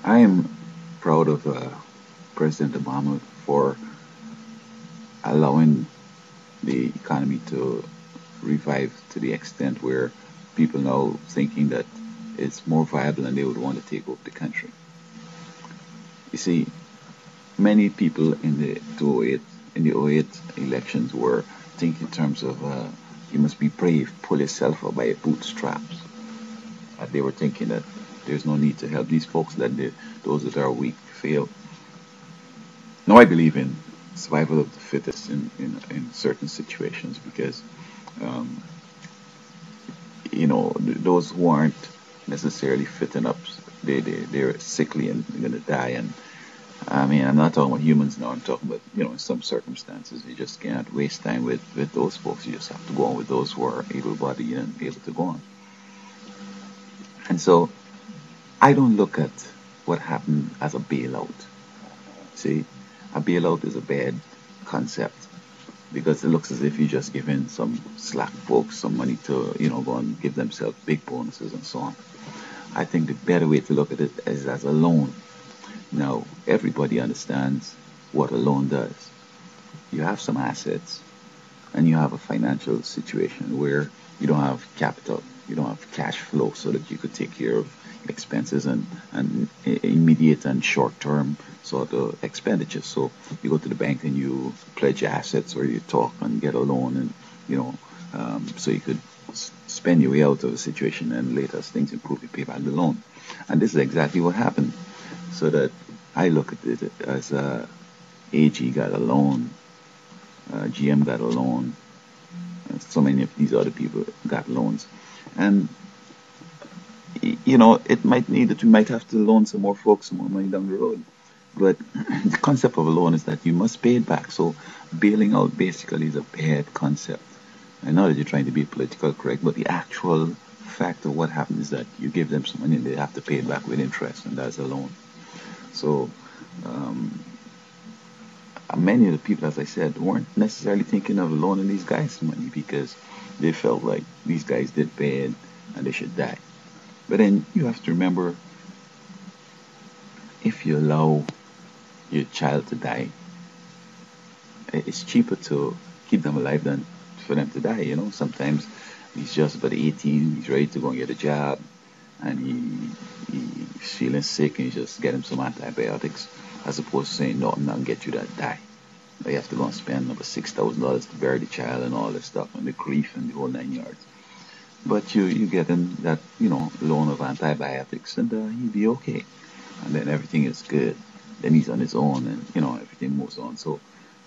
I am proud of President Obama for allowing the economy to revive to the extent where people now thinking that it's more viable and they would want to take over the country. You see, many people in the 2008 in the '08 elections were thinking in terms of you must be brave, pull yourself up by your bootstraps. They were thinking that there's no need to help these folks, that those that are weak fail. Now I believe in survival of the fittest in certain situations because um, those who aren't necessarily fit enough, they're sickly and they're gonna die. And I mean, I'm not talking about humans now. I'm talking about in some circumstances you just can't waste time with those folks. You just have to go on with those who are able-bodied and able to go on. And so I don't look at what happened as a bailout. See, a bailout is a bad concept because it looks as if you're just giving some slack folks some money to, go and give themselves big bonuses and so on. I think the better way to look at it is as a loan. Now, everybody understands what a loan does. You have some assets and you have a financial situation where you don't have capital, you don't have cash flow so that you could take care of expenses and immediate and short term sort of expenditures. So you go to the bank and you pledge your assets or you talk and get a loan and so you could spend your way out of the situation and later as things improve you pay back the loan. And this is exactly what happened. So that I look at it as AG got a loan, GM got a loan, and so many of these other people got loans. And it might need that we might have to loan some more folks some more money down the road. But the concept of a loan is that you must pay it back. So bailing out basically is a bad concept. I know that you're trying to be political correct, but the actual fact of what happens is that you give them some money and they have to pay it back with interest, and that's a loan. So um, many of the people, as I said, weren't necessarily thinking of loaning these guys money because they felt like these guys did bad and they should die. But then you have to remember, if you allow your child to die, it's cheaper to keep them alive than for them to die. Sometimes he's just about 18, he's ready to go and get a job, and he's feeling sick, and you just get him some antibiotics, as opposed to saying, no, I'm not gonna get you that die. You have to go and spend over $6,000 to bury the child and all this stuff and the grief and the whole 9 yards. But you get him that loan of antibiotics, and he'll be okay, and then everything is good. Then he's on his own, and everything moves on. So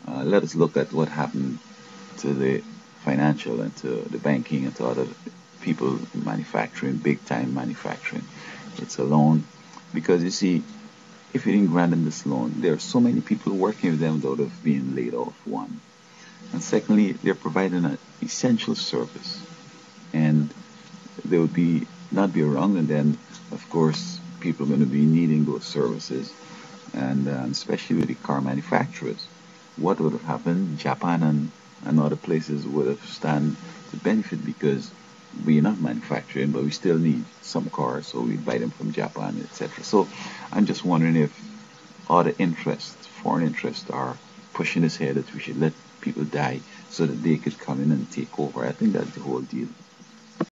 let us look at what happened to the financial and to the banking and to other people manufacturing, big time manufacturing. It's a loan because you see, if you didn't grant them this loan, there are so many people working with them without of being laid off. One, and secondly, they're providing an essential service, and they would be not be around, and then of course people are going to be needing those services, and especially with the car manufacturers. What would have happened? Japan and other places would have stand to benefit because we're not manufacturing, but we still need some cars, so we buy them from Japan, etc. So I'm just wondering if other interests, foreign interests, are pushing this here that we should let people die so that they could come in and take over. I think that's the whole deal.